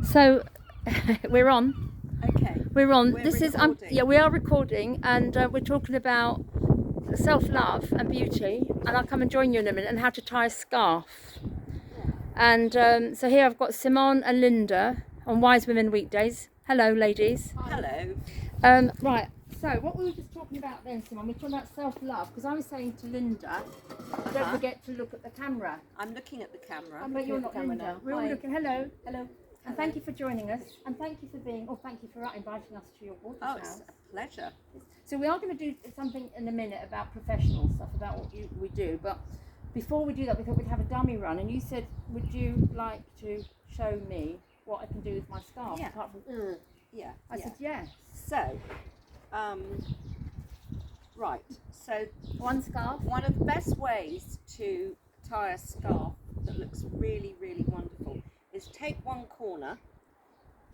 So we're on. Okay. We're on. We're This recording. is we are recording, and we're talking about self-love and beauty. And I'll come and join you in a minute, and how to tie a scarf. And so here I've got Simone and Linda on Wise Women Weekdays. Hello, ladies. Hello. Right. So what we were just talking about then, Simone, we were talking about self-love, because I was saying to Linda, don't forget to look at the camera. I'm looking at the camera. But you're not Linda. now. We're all Hi. looking. Hello. Hello. And thank you for joining us, and thank you for thank you for inviting us to your daughter's Oh, house. it's a pleasure. So we are going to do something in a minute about professional stuff, about what we do. But before we do that, we thought we'd have a dummy run. And you said, would you like to show me what I can do with my scarf? Yeah. Apart from, Yeah. I said yes. So, right. So One scarf. one of the best ways to tie a scarf that looks really, really wonderful is take one corner,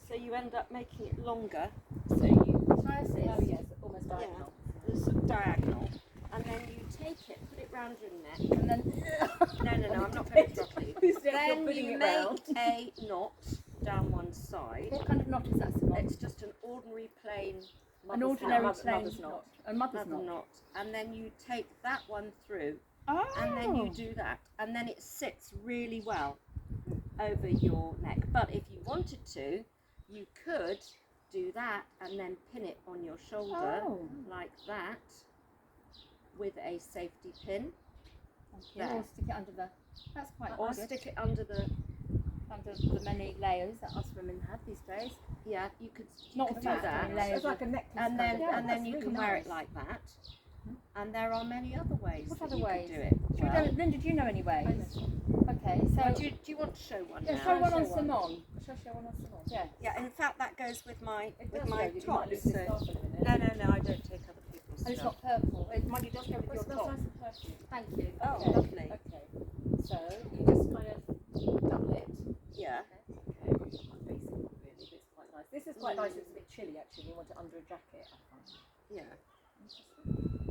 so you end up making it longer. So you Try this. Oh yes, almost diagonal. the sort of diagonal, and then you take it, put it round your neck, And then No, I'm not going to properly. You're Then putting you it make round. a knot down one side. what kind of knot is that, Simone? It's just an ordinary plain An ordinary mother's plain knot. knot. A mother's mother knot. knot, and then you take that one through, Oh. and then you do that, and then it sits really well over your neck. But if you wanted to, you could do that and then pin it on your shoulder Oh. like that with a safety pin, Yeah, or stick it under the. That's quite or good. stick it under the. Under the many layers that us women have these days. Yeah, you could Not do that that. many layers. It's like a necklace. And kind then of. and then That's you really can wear it nice. like that. And there are many other ways What that other you ways? could do it. Should we Well, go, Linda, do you know any ways? Okay, so well, do you want to show one yeah, now? show one on show one. Simone. Shall I show one on Simone? Yeah. Yeah, in fact that goes with my It with does my go, you top. might lose this So scarf in a minute. no, I don't take other people's And it's stuff. not purple. It might it does go with Oh, your it smells top. nice and perfume. Thank you. Oh, Okay. lovely. Okay. So you just kind of double it. Yeah. Okay. Quite basic, really, but it's quite nice. This is quite nice. It's a bit chilly actually. You want it under a jacket, I find. Yeah.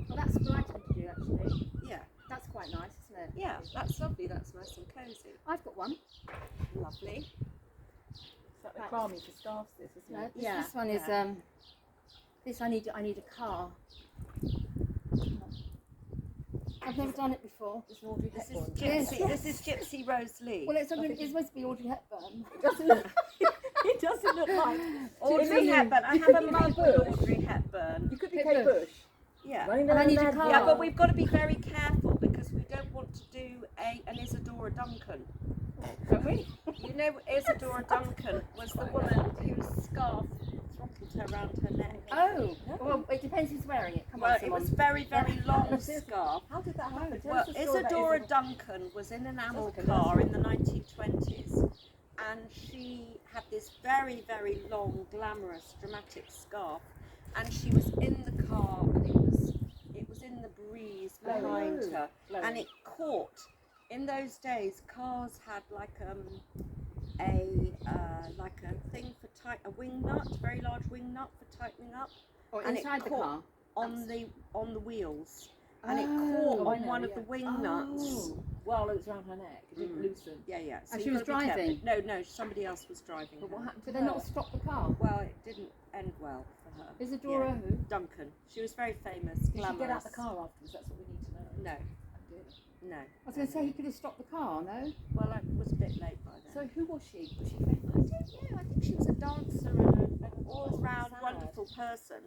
Well, that's a nice one to do actually. Yeah. That's quite nice, isn't it? Yeah. That's lovely. That's nice and cosy. I've got one. Lovely. It's like the cramy for scarves, this, isn't No, it? this, Yeah, this one is yeah. this I need a car. I've never done it before. It's an Audrey This is Hepburn. Yes, Gypsy. yes. This is Gypsy Rose Lee. Well, it's supposed to be Audrey Hepburn. It doesn't look. It doesn't look like. Audrey Gypsy. Hepburn. I have a Kate mug with Bush. Audrey Hepburn. You could be Kate Kate Bush. Bush. Yeah. Running And I down need a mad car. Yeah, road. but we've got to be very careful because we don't want to do an Isadora Duncan. Don't we? You know, Isadora Duncan was the woman whose scarf throttled her around her neck. Oh, well, it depends who's wearing it. Come Well, on, it Simone. was very, very long scarf. How did that happen? Tell Well, us the story about Isadora Duncan was in an animal Sounds like a car in the 1920s, and she had this very, very long, glamorous, dramatic scarf, and she was in the car, and it was in the breeze behind her, and it caught. In those days, cars had like a thing for a wing nut, very large wing nut for tightening up Or and it inside the caught car. on the wheels, and it Oh, caught I on know, one of yeah. the wing nuts. While it was around her neck, it didn't Mm. loosen. Yeah. So And you've she was got to be careful. driving? No, somebody else was driving. But what her. happened to Did they her? not stop the car? Well, it didn't end well for her. Isadora Yeah. who? Duncan. She was very famous, Did she glamorous. get out the car afterwards? That's what we need to know. No, Ideally. no. I was going to say he could have stopped the car, no? Well, I was a bit late by then. So who was she? Was she famous? I think she was a dancer and an all-round Sad. wonderful person.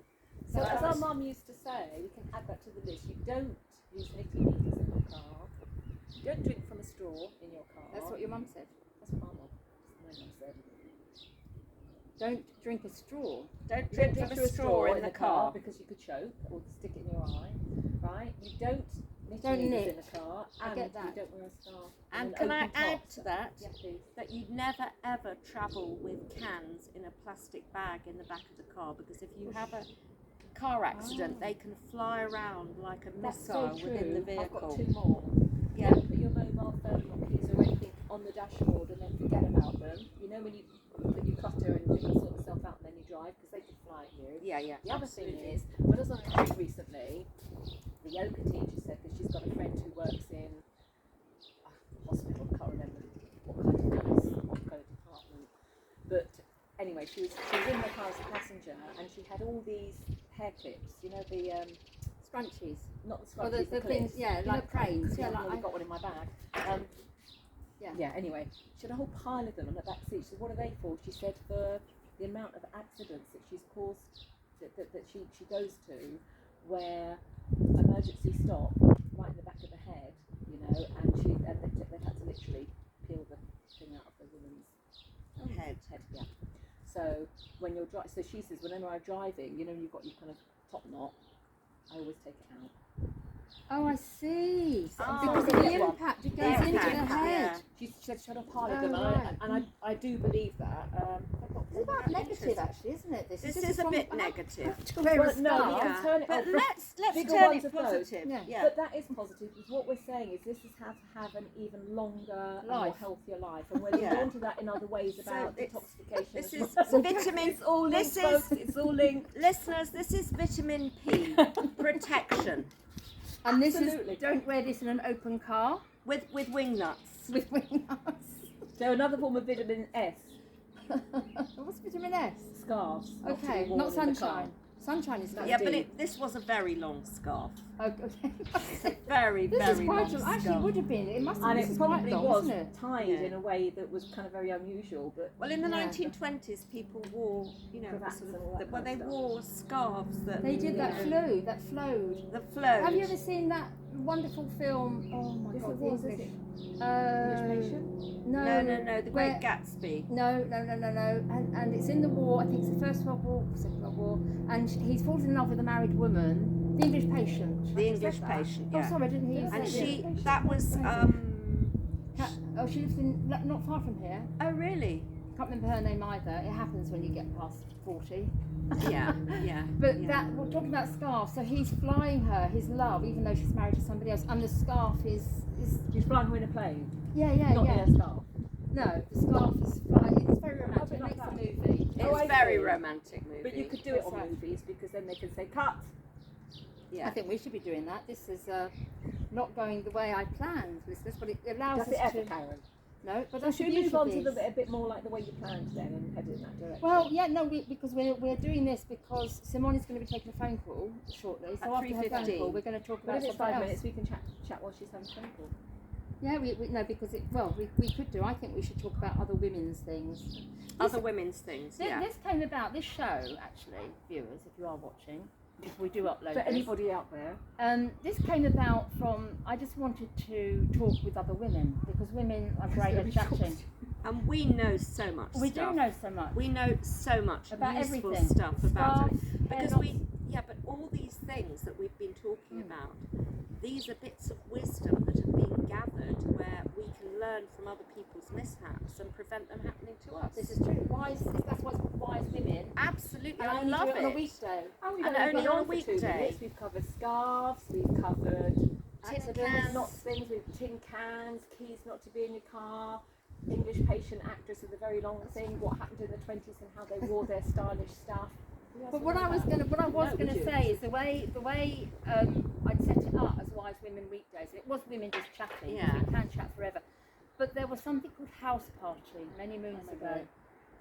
So But as I our was- mum used to say, we can add that to the list, you don't use nicotine needles in your car. You don't drink from a straw in your car. That's what your mum said. That's what my mum said. Don't drink a straw. Don't You don't drink drink from a straw in the car. because you could choke or stick it in your eye, right? You don't knit Don't needles knit. in the car, I and get that. you don't wear a scarf. And an can I open top. add to that? Yeah, please. That you'd never ever travel with cans in a plastic bag in the back of the car, because if you have a car accident, they can fly around like a That's missile so true. within the I've got vehicle. two more. Yeah. Don't put your mobile phone or keys or anything on the dashboard and then forget about them. You know when you put your clutter and things sort yourself out and then you drive, because they could fly at you. Yeah. The other thing is, when I was on a trip recently, the yoga teacher said that she's got a friend who works in a hospital, I can't remember what kind of department, but anyway, she was in the car as a passenger, and she had all these hair clips. You know the Scrunchies. not the Well, scrunchies, the clips. things, yeah, You know, like cranes. Yeah, Yeah, I've like got one in my bag. Yeah. Yeah. Anyway, she had a whole pile of them on the back seat. She said, "What are they for?" She said, "For the amount of accidents that she's caused, that she goes to, where emergency stop right in the back of the head, you know, and they had to literally peel the thing out of the woman's Head. yeah. So when you're so she says, whenever I'm driving, you know, you've got your kind of top knot, I always take it out. Oh, I see. Oh, Because of the the impact, it goes into the impact, head. yeah. She said she had a pile of Oh, them, right. and I do believe that. It's about negative, actually, isn't it? This is a bit negative. To wear a Well, no, scarf. you can turn it. But oh, let's bigger turn ones it of those. positive. Yeah. Yeah. But that is positive, because what we're saying is this is how to have an even longer and more Life. healthier life, and we're going Yeah. on to that in other ways about it's- detoxification. This as is well. vitamin. It's all linked, This folks. is It's all linked. listeners. This is vitamin P protection And this Absolutely. is, don't wear this in an open car with wing nuts. with wing nuts. So another form of vitamin S, What's vitamin S? scarves. not to be Okay, worn not in the car. sunshine. Sunshine is good. Yeah, but Indeed. this was a very long scarf. Okay. Very, This very is quite long actually scarf. would have been. It must have And this it is quite probably long, was isn't it? tied Yeah. in a way that was kind of very unusual, but Well, in the Yeah. 1920s, people wore, you know, Cravats sort and all that of, well, kind they of wore scarves that They did that Yeah. that flowed. the flowed. Have you ever seen that wonderful film? Oh my Yes, god, it the was, English. isn't Uh, English Patient? no, The where- Great Gatsby. No, and it's in the war. I think it's the First World War, Second World War, and he's fallen in love with a married woman, the English Patient. The English Patient, Oh, yeah. sorry, I didn't hear you And say it. that was, Oh, she lives in not far from here. oh really? Can't remember her name either. It happens when you get past 40. Yeah, yeah. But yeah. that we're talking about scarf. So he's flying her his love, even though she's married to somebody else, and the scarf is She's flying her in a plane, yeah, not yeah. in a scarf. No, the scarf is flying. It's very romantic. bit It like makes the that. movie. It's Oh, I very see. romantic movie. But you could do it on That's right. movies, because then they can say cut. Yeah. I think we should be doing that. This is not going the way I planned, listeners, but it allows Does us it ever, to. Karen? No, but So that's should the we move beauty on of to these. a bit more like the way you planned then and head in that direction? Well, yeah, no, because we're doing this because Simone is going to be taking a phone call shortly. So At after her phone 3:15. call, we're going to talk but about if it's something 5 else. minutes, we can chat while she's having a phone call. Yeah, we no, because we could do. I think we should talk about other women's things. Other women's things, yeah. This came about, this show, actually, viewers, if you are watching, if we do upload For this. anybody out there, This came about from, I just wanted to talk with other women, because women are great at chatting. And we know so much We stuff. do know so much. We know so much About useful everything. stuff about Scarf, it. Because hair we, yeah, but all these things that we've been talking about, these are bits of wisdom that have been gathered where we can learn from other people's mishaps and prevent them happening to us. This is true. That's why wise women. Absolutely, And I only love do it on a it. weekday. oh, we've And only only been on a on for 2 weekday. minutes. We've covered scarves, we've covered Tin accidents, cans. not things with tin cans, keys not to be in your car, English Patient actress with a very long thing, what happened in the 20s and how they wore their stylish stuff. But what I was gonna say is the way I'd set it up as wise women weekdays. It was women just chatting. Yeah. We can chat forever. But there was something called House Party many moons my ago. God.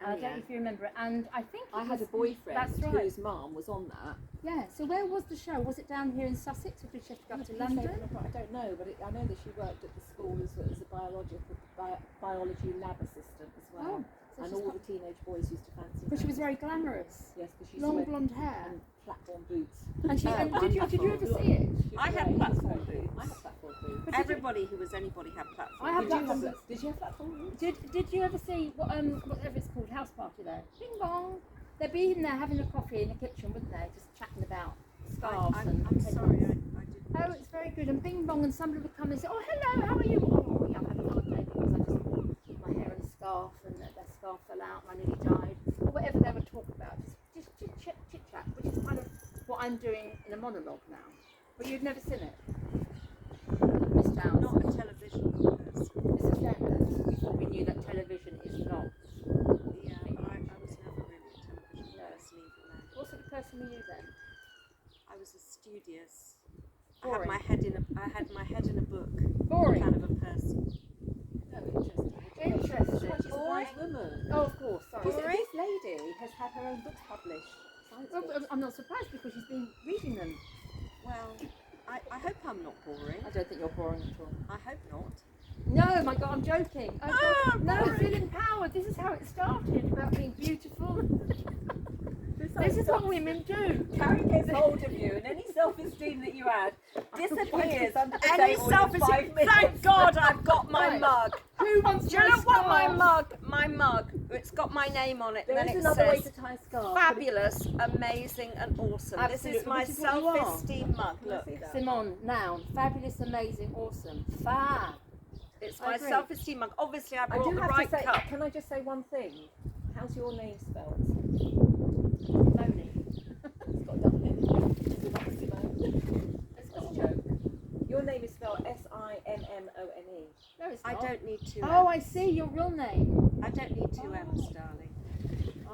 I don't know if you remember it. And I think I it had was- a boyfriend That's right. whose mum was on that. Yeah. So where was the show? Was it down here in Sussex, or did she have to go up to I London? don't know, but I know that she worked at the school as a biology lab assistant as well. Oh, so and she's all got- the teenage boys used to fancy But she her. was very glamorous. Yes, because she used to Long wear blonde hair. and platform boots. And she. And did you ever wonderful. see it? She was I had great. platform boots. I had platform boots. But did you- Everybody who was anybody had platform. I have Did you platform have boots. Did you have platform boots? Did you ever see whatever it's called, House Party there? Bing bong. They'd be in there having a coffee in the kitchen, wouldn't they? Just chatting about scarves and. I'm sorry, I didn't. Oh, it's very good. And bing bong, and somebody would come and say, "Oh, hello, how are you?" Oh, yeah, I'm having a hard day because I just wore my hair in a scarf and that scarf fell out and I nearly died. Or whatever they would talk about, just chit chat, which is kind of what I'm doing in a monologue now. But you've never seen it. Missed out. Not a television person. This is then before we knew that television is not. Yeah, I was never really a television person either. No. What sort of person were you then? I was a studious. Boring. I had my head in a book. Boring. Kind of a person. No, interesting. Interesting. She's a wise woman. Oh, of course. Sorry. This lady, had her own books published. Science Well, books. I'm not surprised because she's been reading them. Well, I hope I'm not boring. I don't think you're boring at all. I hope not. No, my God, I'm joking. Oh, Ah, God. No, boring. feel empowered. This is how it started, about being beautiful. This is what women do. Carrie gets hold of you, and any self-esteem that you had disappears under the Any table within 5 self-esteem. minutes. Thank God I've got my Right. mug. Who wants Do you my know what scarf? my mug, it's got my name on it, There and is then it another way says to tie a scarf. fabulous, amazing and awesome. This Absolutely, is my which is what you are. self-esteem mug, Can I look. see that? Simone, noun. Fabulous, amazing, awesome. Fab. It's I my agree. self-esteem mug. Obviously I I brought do the have right to say, cup. can I just say one thing? How's your name spelled? Moaning. It's got nothing in it. Not Simone. It's got That's a joke. Your name is spelled Simmone. No, it's I not. don't need two Oh, M's. I see your real name. I don't need two M's, darling.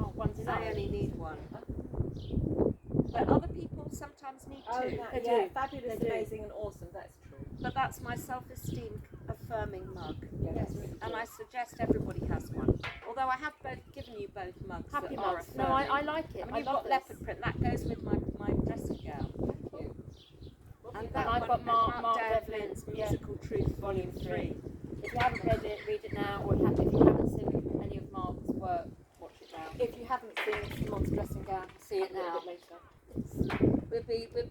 Oh, one's enough. I only need one. But other people sometimes need Oh, two. that, They yeah, do. fabulous, They do. amazing, and awesome. That's true. But that's my self-esteem affirming mug. Yeah, that's really And good. I suggest everybody has one. Although I have given you both mugs Happy that are mugs. No, affirming. I like it. I mean, I you've love got this. leopard print. That goes with my dressing gown. Thank you. And And that I've one, got Mark Devlin's Devlin's, yeah. Musical Truth Volume 3. If you haven't read it, read it now. Or if you haven't seen any of Mark's work, watch it now. If you haven't seen Simone's dressing gown, see it A little now. bit later.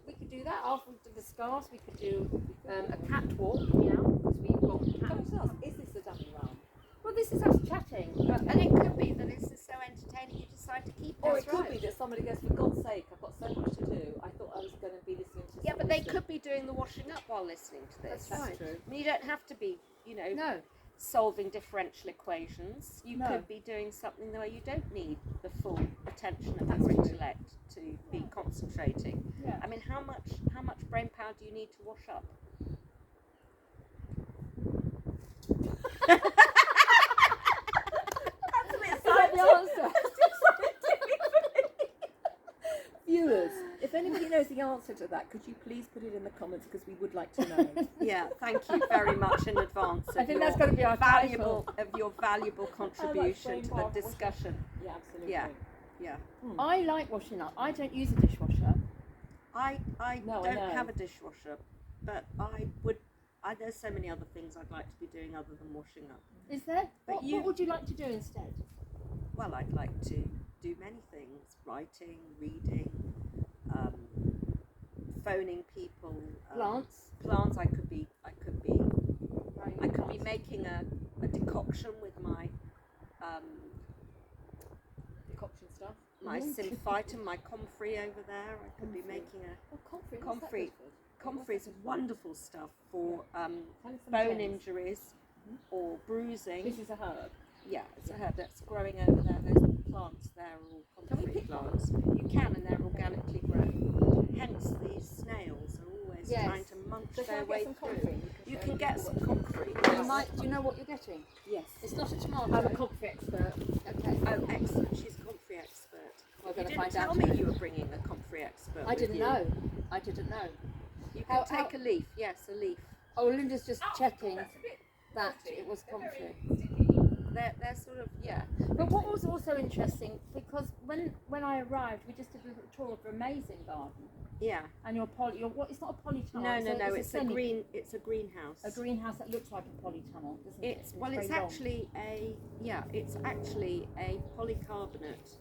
We could do that after we do the scarves. We could do a catwalk, because we've got Can I cat. just ask, is this a dummy round? Well, this is us chatting. And it could be that this is so entertaining you decide to keep Or this. it could be that somebody goes, for God's sake, I've got so much to do. I thought I was going to be listening to Yeah, but they somebody could be doing the washing up while listening to this. That's right. true. I mean, you don't have to be, No. solving differential equations. You No. could be doing something where you don't need the full attention of That's your true. intellect to be concentrating. Yeah. I mean, how much brain power do you need to wash up? That's a bit Is that the answer? Viewers, if anybody knows the answer to that, could you please put it in the comments because we would like to know. Yeah, thank you very much in advance. I think that's going to be our valuable title. of your valuable contribution brain to power the for discussion. Yeah, absolutely. Yeah. Yeah, I like washing up. I don't use a dishwasher. I No, I don't know. have a dishwasher, but there's so many other things I'd like to be doing other than washing up. Is there? But What would you like to do instead? Well, I'd like to do many things: writing, reading, phoning people. Plants. Plants. I could be making a decoction with my Decoction stuff. my symphytum, my comfrey over there. I could be Comfrey. making Oh, comfrey. Comfrey. comfrey is wonderful stuff for Tell us some bone gems. injuries or bruising. This is a herb. Yeah, it's a herb that's growing over there. Those plants there are all Can we comfrey pick plants. You can, and they're organically grown. Hence, these snails are always Yes. trying to munch So shall their I way get some through. comfrey? You show can me get what- some comfrey. Do you know what you're getting? Yes. It's not a tomato. I'm a comfrey expert. Okay. Oh, excellent! She's a comfrey expert. We're You going to didn't find tell out. me today. you were bringing a comfrey expert. I with didn't you. know. I didn't know. You How- can take a leaf. Yes, a leaf. Oh, Linda's just checking that it was comfrey. They're sort of But what was also interesting, because when I arrived, we just did a little tour of your amazing garden yeah. and your it's not a polytunnel. No. It's a semi- green. It's a greenhouse. A greenhouse that looks like a polytunnel, doesn't it? It's very long. actually a polycarbonate,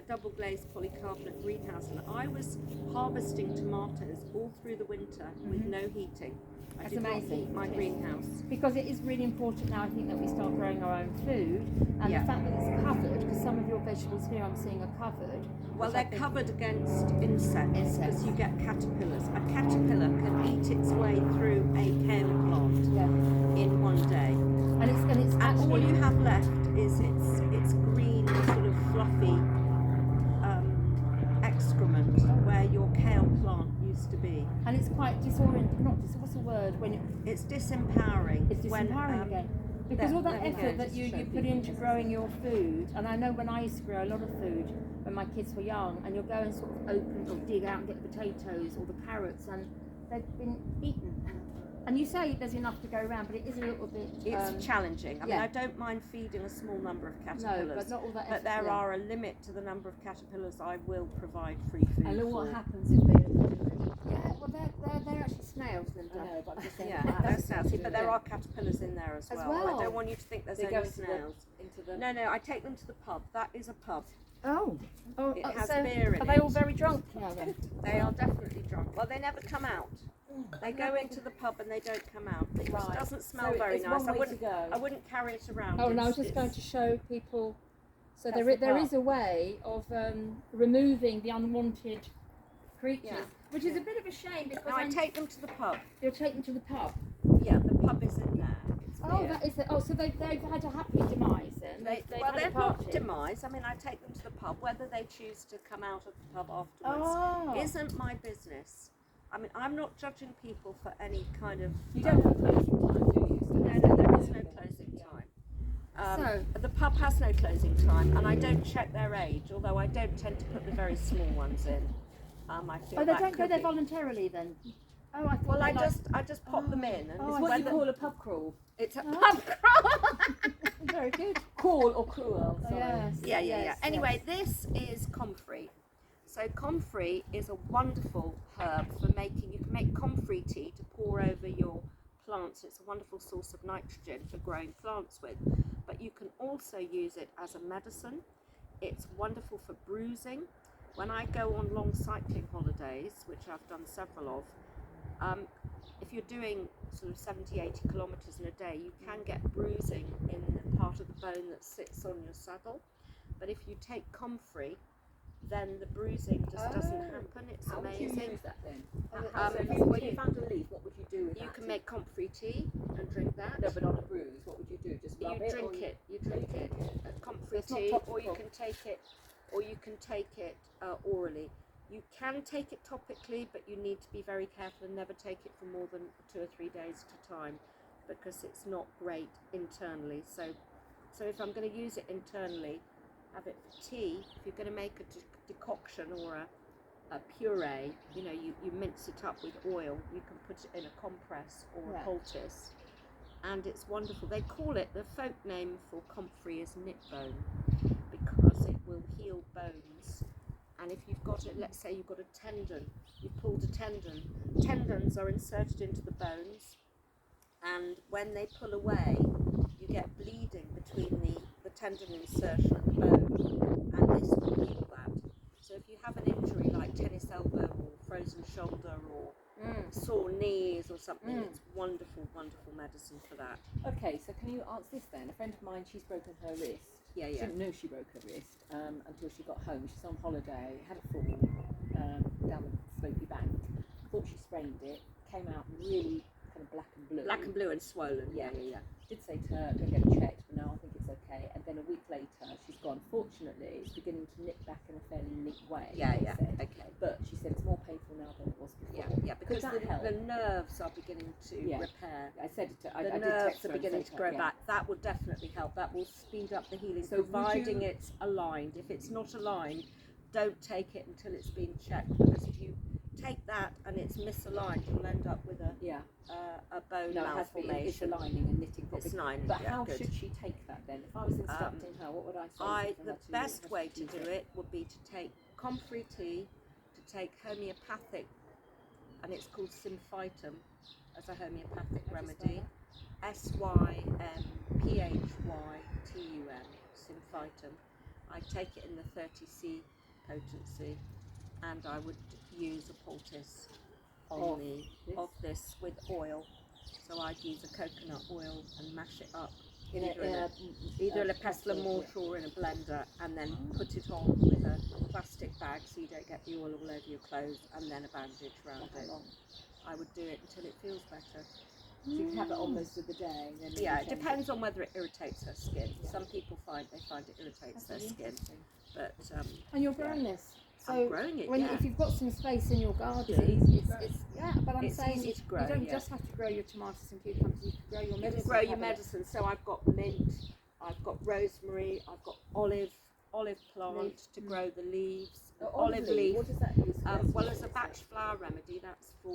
double glazed polycarbonate greenhouse, and I was harvesting tomatoes all through the winter with no heating. I That's did not amazing. heat my greenhouse. Because it is really important now, I think, that we start growing our own food, and Yeah. the fact that it's covered, because some of your vegetables here I'm seeing are covered. Well, which I they're think- covered against insects Insects. because you get caterpillars. A caterpillar can eat its way through a kale plant Yeah, in one day. and it's And actually all you have left is its green, sort of fluffy excrement where your kale plant used to be. and it's quite what's the word when It's disempowering. it's when, disempowering again. Because all that there we go, effort that just you show put people into this. growing your food, and I know when I used to grow a lot of food when my kids were young, and you'll go and sort of open or dig out and get the potatoes or the carrots, and they've been eaten. And you say there's enough to go around, but it is a little bit. It's challenging. I mean, yeah. I don't mind feeding a small number of caterpillars, No, but not all that. but there yeah. are a limit to the number of caterpillars I will provide free food And then for. what happens if they don't do it? Yeah, well, they're actually snails, Linda. I know, but I'm just saying. Yeah, what that's happens nasty, but there Yeah. are caterpillars in there as As well. well. I don't want you to think there's They go only into snails. the. No, I take them to the pub. That is a pub. Oh. It has so beer in are they it. all very drunk now then? They are definitely drunk. Well, they never come out. They go into the pub and they don't come out. It just Right. doesn't smell So very it's nice. one I way wouldn't. to go. I wouldn't carry it around. Oh no, I was It's- just going to show people. So That's there the is a way of removing the unwanted creatures, Yeah. which is a bit of a shame because No, I take them to the pub. you'll take them to the pub. Yeah, the pub is in there. It's Oh, beer. that is it. Oh, so they've had a happy demise then. They've had a not party. demise. I mean, I take them to the pub. Whether they choose to come out of the pub afterwards Oh. isn't my business. I mean, I'm not judging people for any kind of. You don't have closing time, do you? So No, there is no closing time. The pub has no closing time, and I don't check their age. Although I don't tend to put the very small ones in. I feel Oh, they that don't go could there be. voluntarily then. Oh, I thought. Well, they I just pop them in, and Oh, it's It's what you whether- call a pub crawl. it's a Oh. pub crawl. Very good. Crawl or cruel. Sorry. Yes. Yeah. yes, Anyway, this is comfrey. So comfrey is a wonderful herb for making. You can make comfrey tea to pour over your plants. It's a wonderful source of nitrogen for growing plants with. But you can also use it as a medicine. It's wonderful for bruising. When I go on long cycling holidays, which I've done several of, if you're doing sort of 70, 80 kilometres in a day, you can get bruising in the part of the bone that sits on your saddle. But if you take comfrey, then the bruising just doesn't happen. It's How would you amazing. use that then? Um, So if you found a leaf, what would you do with You that? can make comfrey tea and drink that. No, but on a bruise, what would you do? Just You rub it? drink or it. You drink it. Comfrey It's not tea, or you topical. can take it, orally. You can take it topically, but you need to be very careful and never take it for more than 2 or 3 days at a time, because it's not great internally. So if I'm going to use it internally, have it for tea. If you're going to make a decoction or a puree, you mince it up with oil. You can put it in a compress or a Right. poultice, and it's wonderful. They call it, the folk name for comfrey is knit bone, because it will heal bones. And if you've got it, let's say you've got a tendon, you've pulled a tendon, tendons are inserted into the bones, and when they pull away, you get bleeding between the tendon insertion and the bone, and this will heal that. So if you have an injury like tennis elbow or frozen shoulder or sore knees or something, it's wonderful, wonderful medicine for that. Okay, so can you answer this then? A friend of mine, she's broken her wrist. Yeah, She yeah. didn't know she broke her wrist until she got home. She's on holiday, had a fall down the slopey bank. Thought she sprained it. Came out really kind of black and blue. Black and blue and swollen. Yeah. Did say to her, go get it checked, but no, I think it's okay. And then a week later, she's gone. Fortunately, it's beginning to nip back in a fairly neat way. Yeah, she yeah. said. Okay. But she said it's more painful now than it was before. Yeah, because Could that help? the nerves are beginning to repair. I said it to, I The did nerves text her are and beginning say to grow her, back. That will definitely help. That will speed up the healing, So would providing you- it's aligned. If it's not aligned, don't take it until it's been checked, because if you take that and it's misaligned, you'll end up with a bone No, it has to be, it's malformation. aligning and knitting properly. It's aligning, But yeah, how good. should she take that then? If I was instructing her, what would I say? The best way to do it would be to take comfrey tea, to take homeopathic, and it's called symphytum as a homeopathic remedy. SYMPHYTUM, symphytum. I take it in the 30C potency, and I would use a poultice of this with oil. So I'd use a coconut oil and mash it up either in a pestle and mortar or in a blender, and then put it on with a plastic bag so you don't get the oil all over your clothes, and then a bandage around it. I would do it until it feels better. So you can have it on most of the day. And then Yeah, it change depends on whether it irritates their skin. Some people find it irritates their skin, but And you're growing this. So I'm growing it. if you've got some space in your garden, Is it easy to grow? but I'm It's saying easy to grow, you don't yeah. just have to grow your tomatoes and cucumbers. You can grow your You medicine. can grow your haven't you? medicine. So I've got mint, I've got rosemary, I've got olive olive plant Leaf. to grow the leaves. Olive leaf. What does that use? Well, as a batch flower remedy, that's for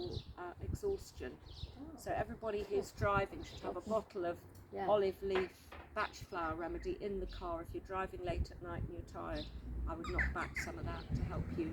exhaustion. So everybody who's driving should have a bottle of Yeah. olive leaf batch flower remedy in the car. If you're driving late at night and you're tired, I would knock back some of that to help you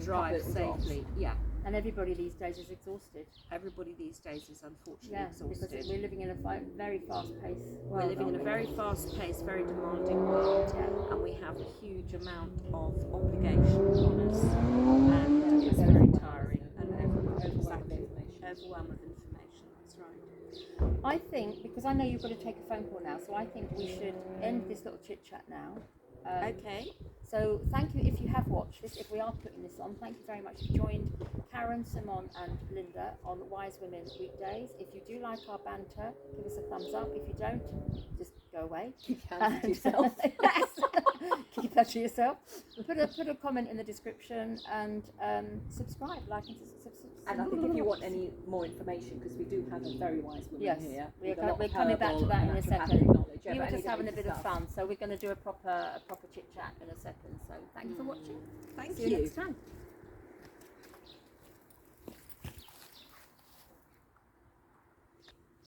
drive safely. Yeah. And everybody these days is exhausted. Everybody these days is unfortunately Yeah, exhausted. because we're living in a very fast pace We're world. living in a aren't we? very fast-paced, very demanding world, Yeah. and we have a huge amount of obligation on us, and it's very tiring and overwhelming with information. That's right. I think, because I know you've got to take a phone call now, so I think we should end this little chit chat now. Okay. So thank you if you have watched this, if we are putting this on. Thank you very much. You joined Karen, Simone and Linda on Wise Women Weekdays. If you do like our banter, give us a thumbs up. If you don't, just go away. Keep your hands to yourself. Yes. Keep that to yourself. Put a comment in the description and subscribe, like and subscribe. And I think if you want any more information, because we do have a very wise woman Yes, here. we're with a lot of coming back to herbal that in and a naturopathic second. knowledge. Yeah, We but were just having a anything bit of stuff. fun, so we're going to do a proper chit chat in a second. So thank you for watching. Thank See you you. next time.